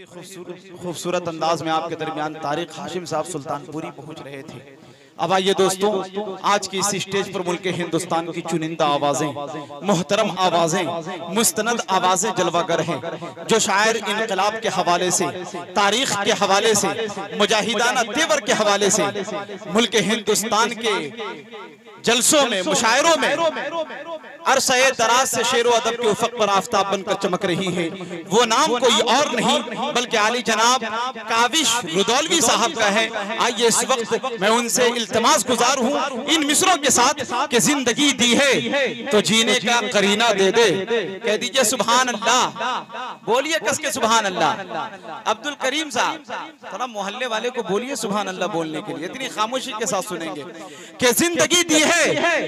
खूबसूरत अंदाज में आपके दरमियान तारिक हाशिम साहब सुल्तानपुरी पहुंच रहे थे। अब आइए दोस्तों, आज की इस स्टेज पर मुल्क हिंदुस्तान की चुनिंदा आवाजें, मोहतरम आवाजें, मुस्तनद आवाजें जलवागर हैं, जो शायर इनकलाब के हवाले से, तारीख के हवाले से, मुजाहिदाना तेवर के हवाले से मुल्क हिंदुस्तान के जलसों में, मुशायरों में अरसे दराज से शेर अदब के उफक पर आफताब बनकर चमक रही है। वो नाम कोई और नहीं बल्कि आली जनाब काविश रुदौलवी साहब का है। आइए इस वक्त मैं उनसे इल्तमास गुजार हूँ इन मिसरों के साथ कि जिंदगी दी है तो जीने का करीना दे दे। कह दीजिए सुभान अल्लाह, बोलिए कस के सुभान अल्लाह। अब्दुल करीम साहब थोड़ा मोहल्ले वाले को बोलिए सुभान अल्लाह बोलने के लिए, इतनी खामोशी के साथ सुनेंगे कि जिंदगी दी है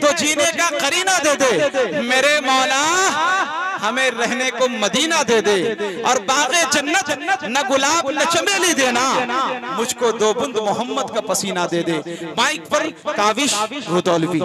तो जीने का करीना दे दे, मेरे मौला हमें रहने को मदीना दे दे, और बागे जन्नत न गुलाब न चमेली देना, मुझको दो बूंद मोहम्मद का पसीना दे दे। माइक पर काविश रुदौलवी।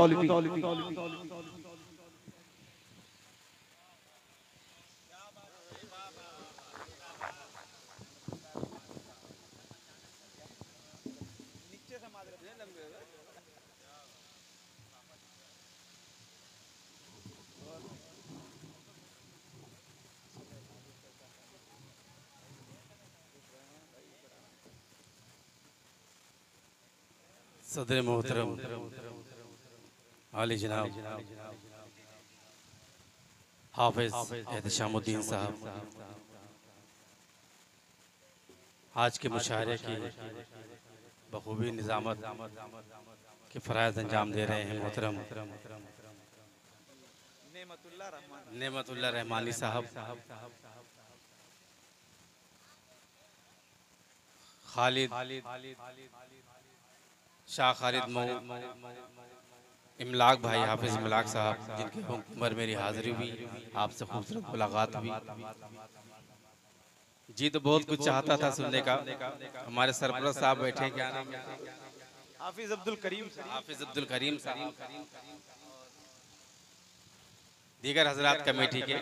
सदर मोहतरम आली जनाब हाफिज एहतशामुद्दीन साहब आज के मुशायरे की बखूबी निजामत के फराइज़ अंजाम दे रहे हैं। मोहतरम नेमतुल्लाह रहमानी साहब, शाह खालिद इमलाक भाई, हाफिज इमलाक साहब, जिनकी उम्र मेरी हाजिरी हुई, आपसे खूबसूरत मुलाकात हुई। जी तो बहुत कुछ चाहता था सुनने का। हमारे सरपरस्त साहब बैठे, क्या नाम? हाफिज अब्दुल करीम साहब, दीगर हजरात कमेटी के।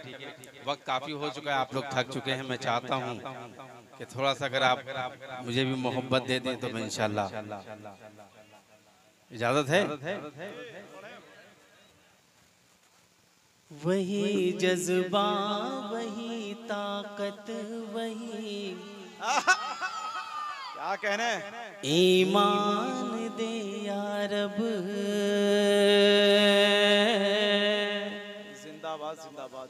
वक्त काफ़ी हो चुका है, आप लोग थक चुके हैं। मैं चाहता हूँ कि थोड़ा सा अगर आप मुझे भी मोहब्बत दे दें तो मैं इंशाल्लाह, इजाजत है? वही जज्बा वही ताकत वही क्या कहने, ईमान दे या रब, जिंदाबाद जिंदाबाद।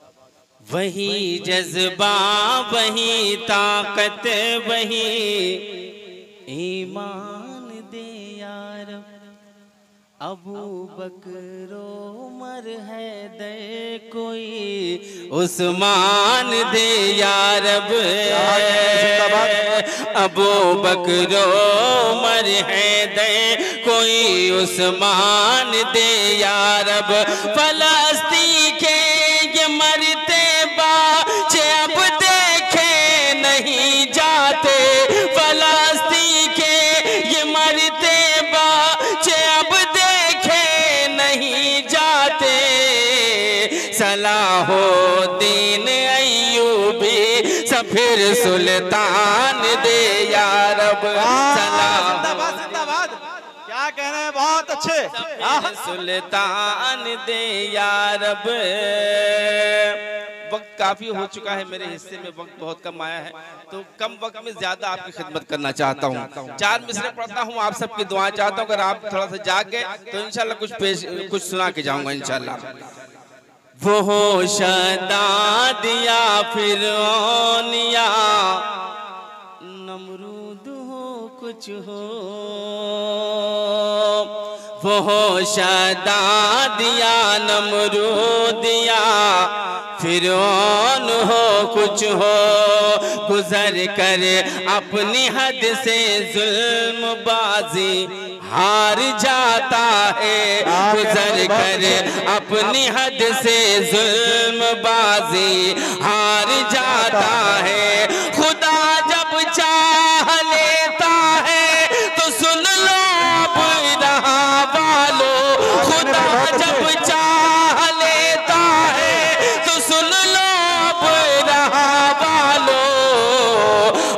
वही जज्बा वही ताकत वही ईमान दे या रब। अबू बकर उमर है दे कोई उस्मान दे या रब। अबू बकर उमर है दे कोई उस्मान दे या रब। फलस्तीन के ये मरते बच्चे अब देखे नहीं जाते, फलस्तीन के ये मरते बच्चे अब देखे नहीं जाते। सलाहुद्दीन अय्यूबी सफिर सुल्तान दे या रब। जिंदाबाद जिंदाबाद। क्या कह रहे हैं, बहुत अच्छे। सुल्तान दे या रब। वक्त काफी हो चुका है, मेरे हिस्से में वक्त बहुत कम आया है, तो कम वक्त में ज्यादा आपकी खिदमत करना चाहता हूँ। 4 मिसरे पढ़ता हूँ, आप सबकी दुआएं चाहता हूँ। अगर आप थोड़ा सा जाग गए तो इंशाल्लाह कुछ सुना के जाऊंगा इंशाल्लाह। वो शदाद या फिरौनिया नमरूद हो कुछ हो, वो शदाद या नमरूद या फिरौन हो कुछ हो, गुजर कर अपनी हद से जुल्म बाजी हार जाता है। गुजर कर अपनी हद से जुल्म बाजी हार जाता है। खुदा जब चाह लेता है तो सुन लो अब रहा वालो, खुदा जब चाह लेता है तो सुन लो अब रहा वालो।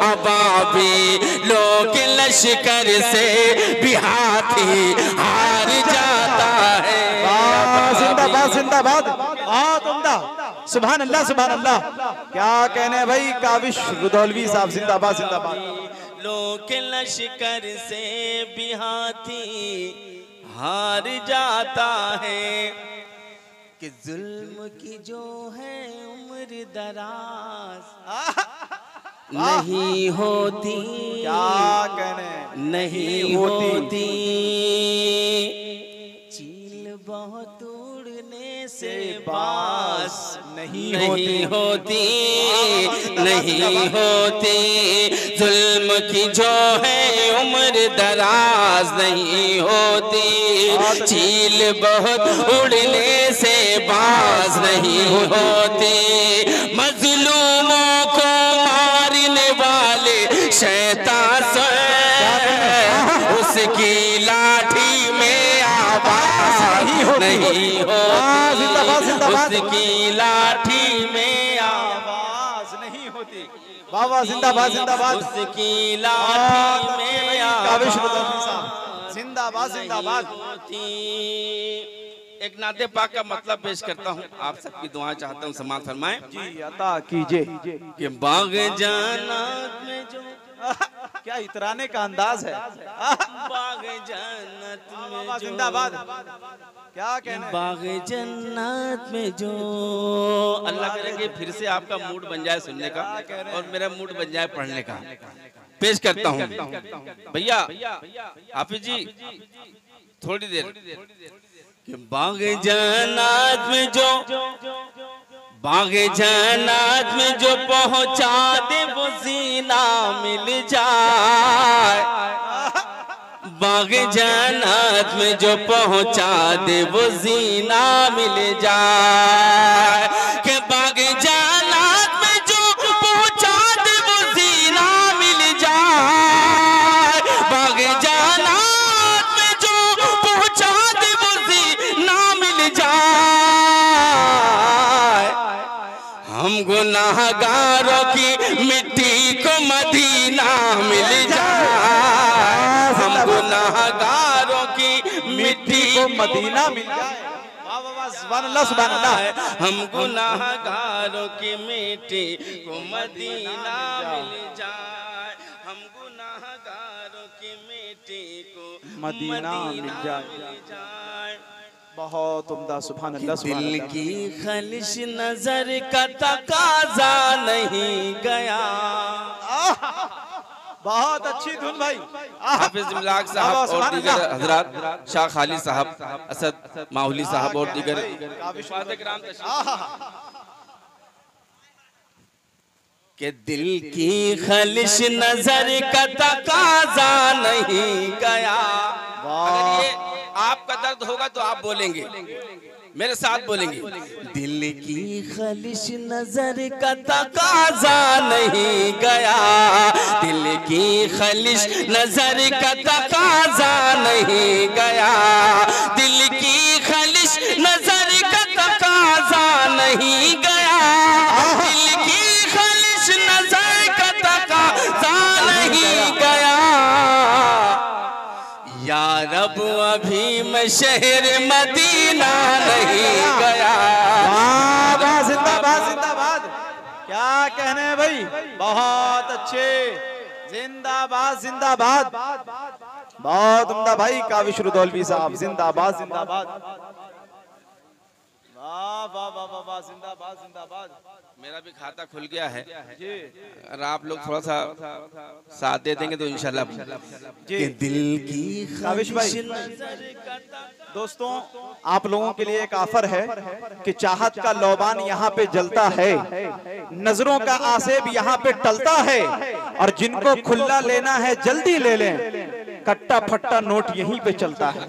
अब लश्कर से भी हाथी हार जाता है। जिंदाबाद जिंदाबाद, बहुत उम्दा, सुभान अल्लाह सुभान अल्लाह। क्या कहने हैं भाई, काविश रुदौलवी साहब, जिंदाबाद जिंदाबाद। लोग के लश्कर से भी हाथी हार जाता है कि जुल्म की जो है उम्र दराज नहीं होती। क्या कहने, नहीं होती। चील बहुत उड़ने से बास नहीं होती। नहीं होती। जुल्म की जो है उम्र दराज नहीं होती। चील बहुत उड़ने से बास नहीं होती। मजलूमों को मारने वाले शैतान से उसकी लाठी में आवाज नहीं होती। उसकी लाठी में आवाज नहीं होती। बाबा जिंदाबाद जिंदाबाद। उसकी लाठी में काविश आवाज रुदौलवी साहब, जिंदाबाद जिंदाबाद। एक नाते पाक का मतलब पेश करता हूँ, आप सबकी दुआ चाहता हूँ, समाज फरमाएं जी अता कीजिए। कि बाग जाना में जो क्या इतराने का अंदाज है। बाग जन्नत में जो जिंदाबाद। क्या कहने, बाग जन्नत में जो, अल्लाह करे कि फिर से आपका मूड बन जाए सुनने का और मेरा मूड बन जाए पढ़ने का। पेश करता हूँ भैया हाफिज जी, थोड़ी देर। कि बाग जन्नत में जो, बाग जन्नत में जो पहुंचा दे वो जीना मिल जाए। बाग जन्नत में जो पहुंचा दे वो जीना मिल जाए। कि बाग जन्नत में जो पहुंचा दे वो जीना मिल जाए। बाग जन्नत में जो पहुंचा दे वो जीना मिल जाए। हम गुनाहगारों की मिट्टी को मदीना मिल जाए। हम गुनाहगारों की मिट्टी को मदीना मिल जाए। वाह वाह वाह, सुभान अल्लाह सुभान अल्लाह। हम गुनाहगारों की मिट्टी को मदीना मिल जाए। हम गुनाहगारों की मिट्टी को मदीना मिल जाए। बहुत उम्दा, सुभान अल्लाह सुभान दिल अल्लाह। की खलिश नजर का तकाजा नहीं गया। बहुत अच्छी धुन भाई। हाफिज इमलाक साहब और दीगर हजरात, शाह खालिद साहब, असद माहौली साहब और दीगर के दिल की खलिश नजर का तकाजा नहीं गया। अगर ये आपका दर्द होगा तो आप बोलेंगे, मेरे साथ बोलेंगे। दिल की खलिश नजर का तकाजा नहीं गया। दिल की खलिश नजर का तकाजा नहीं गया। दिल की खलिश नजर का तकाजा नहीं गया। दिल की खलिश नजर का तकाजा नहीं गया। या रब अभी मैं शहर मदीना नहीं गया। जिंदाबाद जिंदाबाद। क्या कहने हैं भाई, बहुत अच्छे, जिंदाबाद जिंदाबाद। बहुत उम्दा भाई, काविश रुदौलवी साहब, जिंदाबाद जिंदाबाद। वाह वाह वाह वाह वाह, जिंदाबाद जिंदाबाद। मेरा भी खाता खुल गया है, अगर आप लोग थोड़ा सा साथ दे देंगे तो इंशाल्लाह। कि दिल की काविश भाई, दोस्तों आप लोगों के लिए एक ऑफर है कि चाहत का लौबान यहाँ पे जलता है, नजरों का आसेब यहाँ पे टलता है, और जिनको खुला लेना है जल्दी ले लें, कट्टा फट्टा नोट यहीं पे चलता है।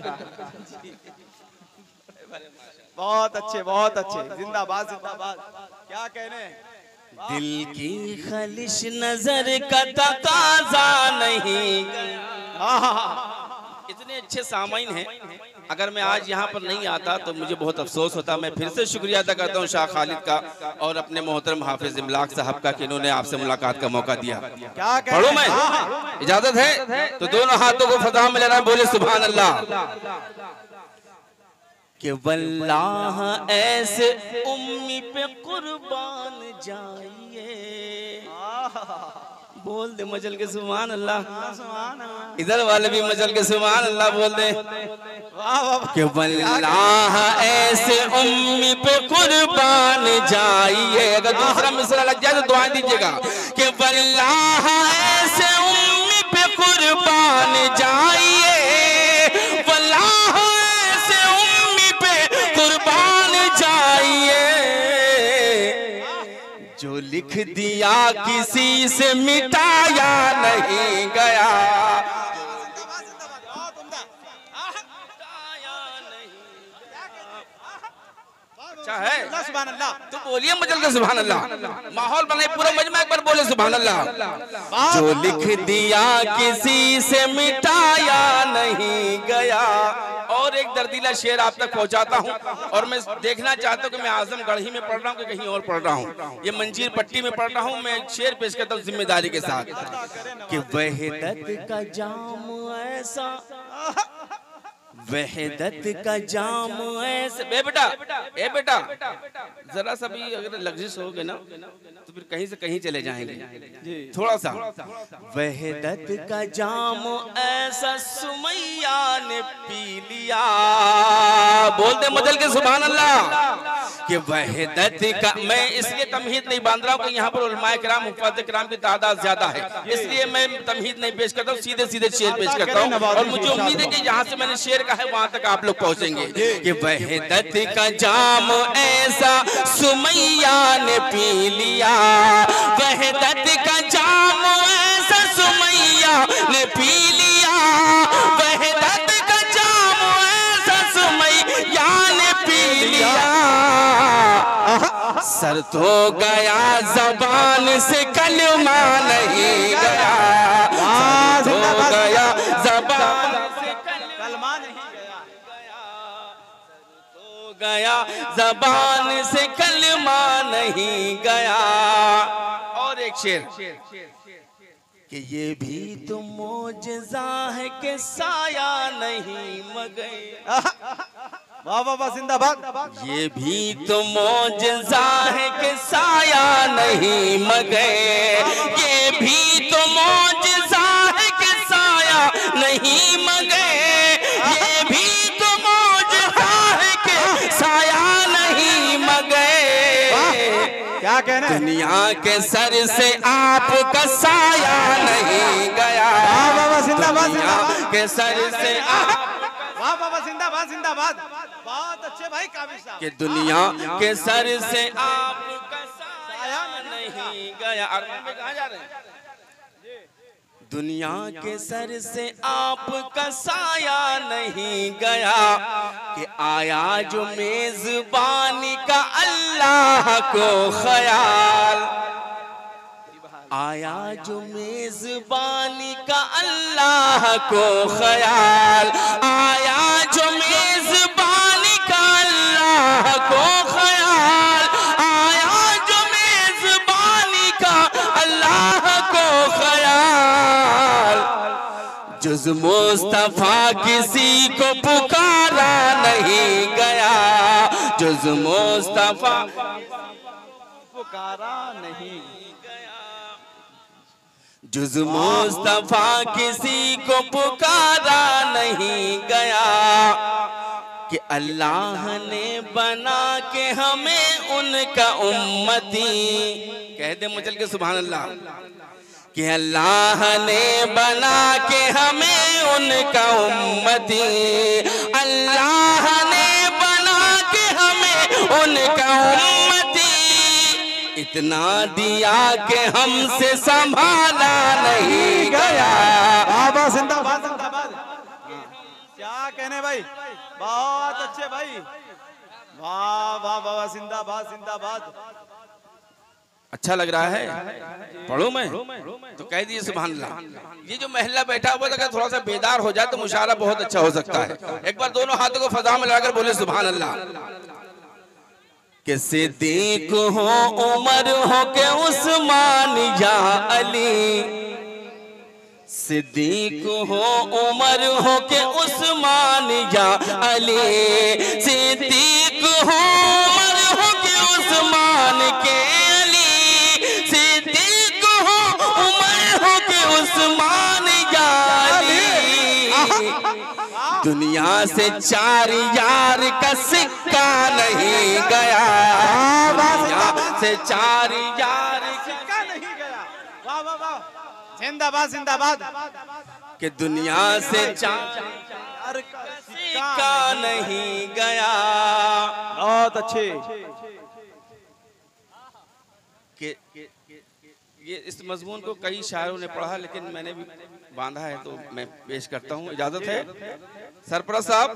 बहुत अच्छे बहुत अच्छे, जिंदाबाद जिंदाबाद। क्या कहने, दिल की खलिश नजर का तकाजा नहीं गया। इतने अच्छे सामाइन हैं, अगर मैं आज यहाँ पर नहीं आता तो मुझे बहुत अफसोस होता। मैं फिर से शुक्रिया अदा करता हूँ शाह खालिद का और अपने मोहतरम हाफिज इमलाक साहब का कि इन्होंने आपसे मुलाकात का मौका दिया। क्या पढ़ो मैं, इजाजत है तो दोनों हाथों को फतह में लेना, बोले सुभान अल्लाह। कि वल्लाह ऐसे उम्मी पे कुर्बान जाइए, बोल दे मचल के सुभान अल्लाह। इधर वाले भी मचल के सुभान अल्लाह बोल दे। कि वल्लाह ऐसे उम्मी पे कुर्बान जाइए। अगर दूसरा मिसरा लग जाए तो दुआ दीजिएगा। कि वल्लाह ऐसे उम्मी पे कुर्बान जाइए, वल्लाह ऐसे उम्मी पे कुर्बान जाइए। जो लिख दिया किसी से मिटाया नहीं गया, अच्छा है सुभान अल्लाह। तो बोलिए मजल के सुभान अल्लाह। माहौल बनाए पूरा मजमा, एक बार बोले सुभान अल्लाह। जो लिख दिया किसी से मिटाया नहीं गया। और एक दर्दीला शेर आप तक पहुंचाता हूं, और मैं देखना चाहता हूं कि मैं आजमगढ़ ही में पढ़ रहा हूं कि कहीं और पढ़ रहा हूं। ये मंजीर पट्टी में पढ़ रहा हूं। मैं शेर पेश करता हूं जिम्मेदारी के साथ। कि वहदत का जाम ऐसा, वहदत का जाम ऐसे। बेटा ए बेटा, जरा सा भी अगर लग्जिश होगे ना तो फिर कहीं से कहीं चले जाएंगे। थोड़ा सा। वहदत का जाम ऐसा सुमैया ने पी लिया, बोल दे मजल के सुभान अल्लाह। कि वहदत का, मैं इसलिए तमहीद नहीं बांध रहा हूँ कि यहाँ पर उलमाए किराम हुफ़ाज़ किराम की तादाद ज्यादा है, इसलिए मैं तमहीद नहीं पेश करता हूँ, सीधे सीधे शेर पेश करता हूँ। और मुझे उम्मीद है कि यहाँ से मैंने शेर है वहां तक आप लोग पहुंचेंगे। कि वहदत का जाम ऐसा सुमैया ने पी लिया, वहदत का जाम ऐसा सुमैया ने पी लिया, वहदत का जाम ऐसा सुमैया ने पी लिया। सर तो गया जबान से कलमा नहीं गया, सर तो गया जबान से कलमा नहीं गया, जबान से कलमा नहीं गया। और एक शेर। कि ये भी तो मौजज़ा है कि साया नहीं मगे, वाह वाह वाह, जिंदाबाद। ये भी तो मौजज़ा है कि साया नहीं मगे, ये भी तो मौजज़ा है कि साया नहीं मगे, ये भी तो मौजज़ा है कि साया नहीं मगे। क्या कहना है? दुनिया के सर से आपका साया नहीं गया, दुनिया के सर से वाह वाह वाह, जिंदाबाद जिंदाबाद। बहुत अच्छे भाई काबिल साहब। कि दुनिया के सर से आपका साया नहीं गया। अरमान में कहाँ जा रहे हैं? दुनिया के सर से आपका साया नहीं गया। कि आया जो मेजबानी का अल्लाह को ख्याल, आया जो मेजबानी का अल्लाह को ख्याल, आया जो मेजबानी का अल्लाह को ख्याल, आया जो मेजबानी का अल्लाह को ख्याल। जुज़ मुस्तफा किसी को पुकारा नहीं गया, जुज़ मुस्तफा पुकारा नहीं, जुज़ मुस्तफा किसी को पुकारा नहीं गया। कि अल्लाह ने बना के हमें उनका उम्मती, कह दे मुझल के सुभान अल्लाह। कि अल्लाह ने बना के हमें उनका उम्मती, अल्लाह ने बना के हमें उनका उम्मती। इतना दिया कि हमसे संभाला नहीं गया। बाबा जिंदाबाद जिंदाबाद। क्या कहने भाई, बहुत अच्छे भाई, वाह वाह वाह, जिंदाबाद जिंदाबाद। अच्छा लग रहा है, पढ़ो मैं तो कह दिए सुभान अल्लाह। ये जो महिला बैठा हुआ था, थोड़ा सा बेदार हो जाए तो मुशारा बहुत अच्छा हो सकता है। एक बार दोनों हाथों को फजा में लगाकर बोले सुभान अल्लाह। कि सिद्दीक हो उमर हो के उस्मान या अली, सिद्दीक हो उमर हो के उस्मान या अली, सिद्दीक हो उमर हो के उस्मान के अली, सिद्दीक हो उमर हो के उस्मान या अली। दुनिया से 4 यार का सिक्का नहीं गया, दुनिया से 4 यार सिक्का नहीं गया। वाह वाह वाह, जिंदाबाद जिंदाबाद। कि दुनिया से 4 यार का सिक्का नहीं गया। बहुत अच्छे। कि ये इस मजमून को कई शायरों ने पढ़ा, लेकिन मैंने भी बांधा है तो मैं पेश करता हूँ, इजाजत है सरपरस्त साहब।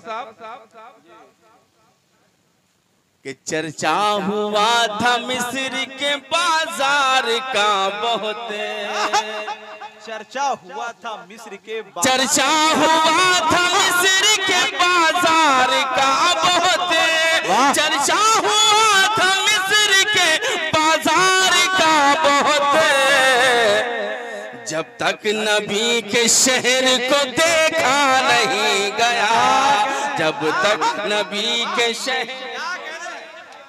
कि चर्चा हुआ था मिस्र के बाजार का बहुत, चर्चा हुआ था मिस्र के चर्चा हुआ था मिस्र के बाजार का बहुत, चर्चा हुआ था मिस्र के बाजार का बहुत। जब तक नबी के शहर को देखा नहीं गया, जब तक नबी के शहर,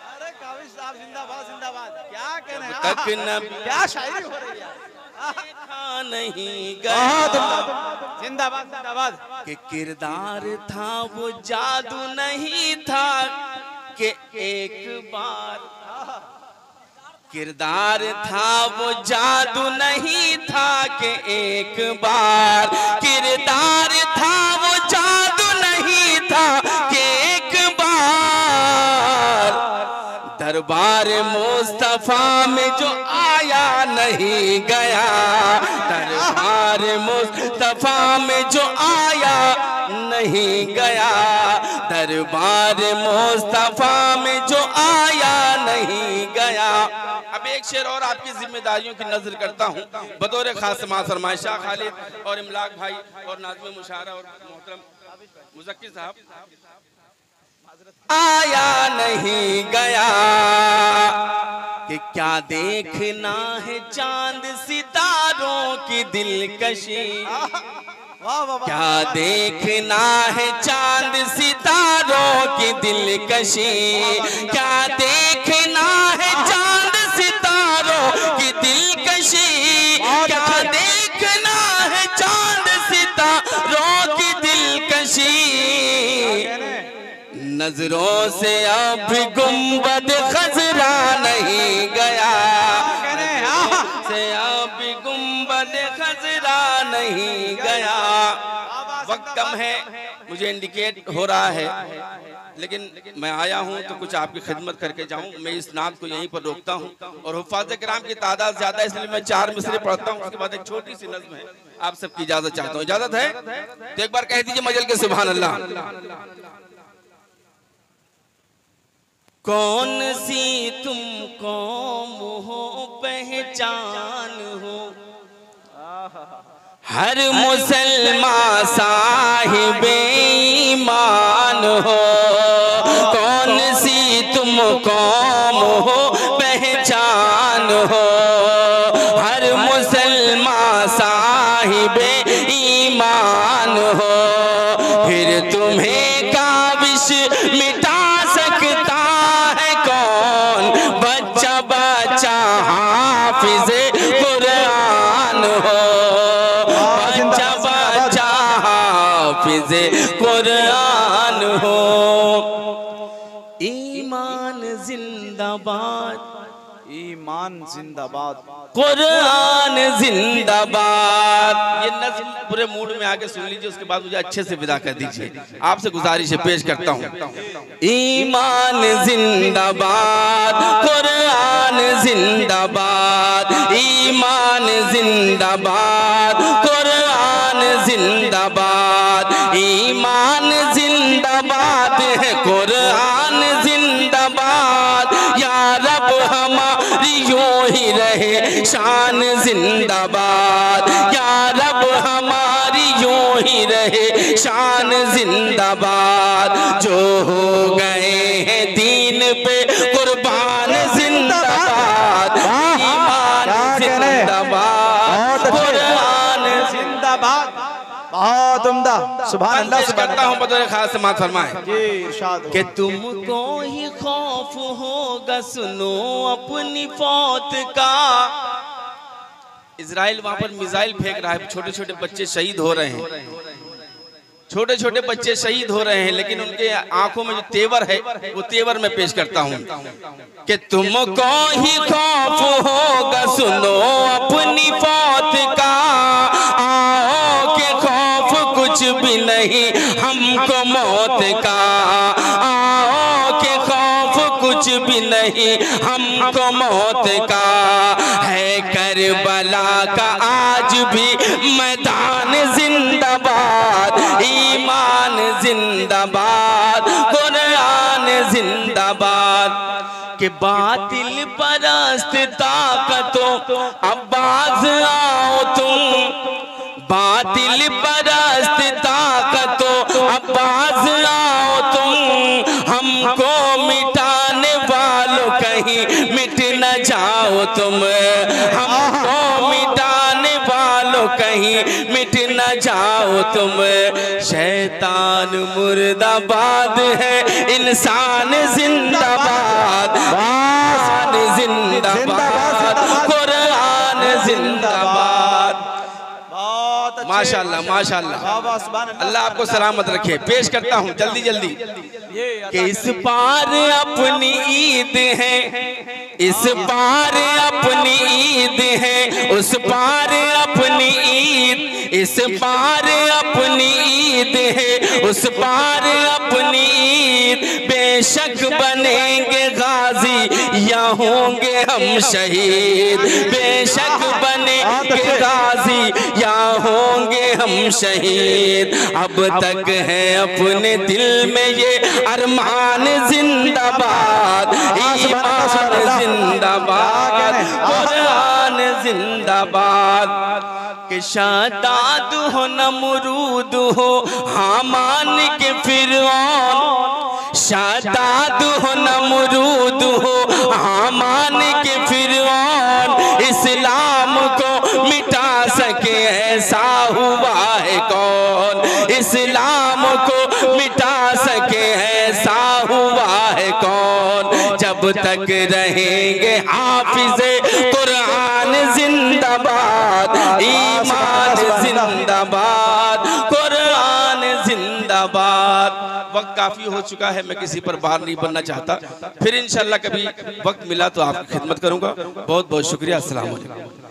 अरे काविश साहब जिंदाबाद जिंदाबाद। क्या कह रहे हैं, तक नबी क्या शायरी हो रही है। देखा नहीं गया। जिंदाबाद जिंदाबाद। कि किरदार था वो जादू नहीं था कि एक बार, किरदार था वो जादू नहीं था कि एक बार, किरदार था वो जादू नहीं था कि एक बार। दरबार मुस्तफा में जो आया नहीं गया, दरबार मुस्तफा में जो आया नहीं गया, दरबार मुस्तफा में जो आया नहीं गया। अब एक शेर और आपकी जिम्मेदारियों की नजर करता हूँ बतौर खास समाअत फरमाए शाह खालिद और इमलाक भाई और नाज़िम मुशारा और मोहतरम मुज़क्किर साहब। आया नहीं गया कि क्या देखना है चांद सितारों की दिलकशी, क्या देखना है चांद सितारों की दिलकशी, क्या देखना है चांद सितारों की दिलकशी, क्या देखना है चांद सितारों की दिलकशी। नजरों से अब गुंबद खजरा नहीं गया, से अब गुंबद खजरा नहीं गया। वक्त कम है, मुझे इंडिकेट हो रहा है, लेकिन मैं आया हूं तो कुछ आपकी खिदमत करके जाऊं। मैं इस नाम को यहीं पर रोकता हूं और हुफ़ाज़ किराम की तादाद ज्यादा है, इसलिए मैं 4 मिसरे पढ़ता हूं, उसके बाद एक छोटी सी नज़्म है, आप सबकी इजाजत चाहता हूं। इजाजत है तो एक बार कह दीजिए मजल के सुभान अल्लाह। कौन सी तुम कौम हो पहचान हो, हर मुसलमान साहिबे ईमान हो। कौन सी तुम कौम हो पहचान हो, हर मुसलमान साहिबे ईमान हो। फिर तुम्हें काबिश मिटा सकता है कौन, बच्चा बच्चा हाफिज़े कुरान हो, बच्चा बच्चा हाफिज़े कुरान हो। ईमान जिंदाबाद, ईमान जिंदाबाद, कुरान जिंदाबाद। ये नज़्म पूरे मूड में आके सुन लीजिए, उसके बाद मुझे अच्छे से विदा कर दीजिए। आपसे गुजारिश है, पेश करता हूँ। ईमान जिंदाबाद, कुरान जिंदाबाद, ईमान जिंदाबाद, कुरान जिंदाबाद, ईमान जिंदाबाद है, कुरान जिंदाबाद। या रब हमारी यूं ही शान जिंदाबाद, या रब हमारी यूं ही रहे शान जिंदाबाद। जो हो गए हैं दीन पे कुर्बान जिंदाबाद, ईमान जिंदाबाद, कुरान जिंदाबाद। बहुत उम्दा, सुभान अल्लाह। करता हूँ बतौर खास समाअत फरमाए जी, इरशाद कि तुमको ही खौफ होगा सुनो अपनी फौत का। इजराइल वहां पर मिसाइल फेंक रहा है, छोटे छोटे बच्चे शहीद हो रहे हैं, छोटे छोटे बच्चे शहीद हो रहे हैं, लेकिन उनके आंखों में जो तेवर है वो तेवर मैं पेश करता हूँ कि तुमको ही खौफ होगा सुनो अपनी फौत का। आओ के खौफ कुछ भी नहीं हमको मौत का, आओ के खौफ कुछ भी नहीं हमको मौत का। है करबला का आज भी मैदान जिंदाबाद, ईमान जिंदाबाद, कुरान जिंदाबाद। के बातिल परस्त ताकतों अब बाज आओ तुम, बातिल परस्त ताकतों अब बाज आओ तुम। हमको मिटाने वालों कहीं मिट न जाओ तुम, हमको मिटाने वालों कहीं मिट न जाओ तुम। शैतान मुर्दाबाद है, इंसान जिंदाबाद, इंसान जिंदाबाद, कुरान जिंदाबाद। माशाअल्लाह माशाअल्लाह, अल्लाह आपको सलामत रखे। पेश करता हूँ जल्दी जल्दी कि इस पार अपनी ईद है, इस पार अपनी ईद है, उस पार अपनी ईद, इस पार अपनी ईद है, उस पार अपनी ईद। बेशक बनेंगे गाजी या होंगे हम शहीद, बेशक बनेंगे गाजी या होंगे हम शहीद। अब तक है अपने दिल में ये अरमान जिंदाबाद, ईमान जिंदाबाद, कुरान जिंदाबाद। कि शादाद हो नमरूद हो हामान के फिरौन, शादाद हो नमरूद हो हामान के फिरौन। इस्लाम को मिटा सके ऐसा हुआ है कौन, इस्लाम को मिटा सके ऐसा हुआ है कौन। जब तक रहेंगे हाफिज़े कुरान जिंदाबाद, ईमान जिंदाबाद, कुरान जिंदाबाद। वक्त काफी हो चुका है, मैं किसी पर बाहर नहीं बनना चाहता, फिर इंशाल्लाह कभी वक्त मिला तो आपकी खिदमत करूंगा। बहुत बहुत शुक्रिया, अस्सलाम वालेकुम।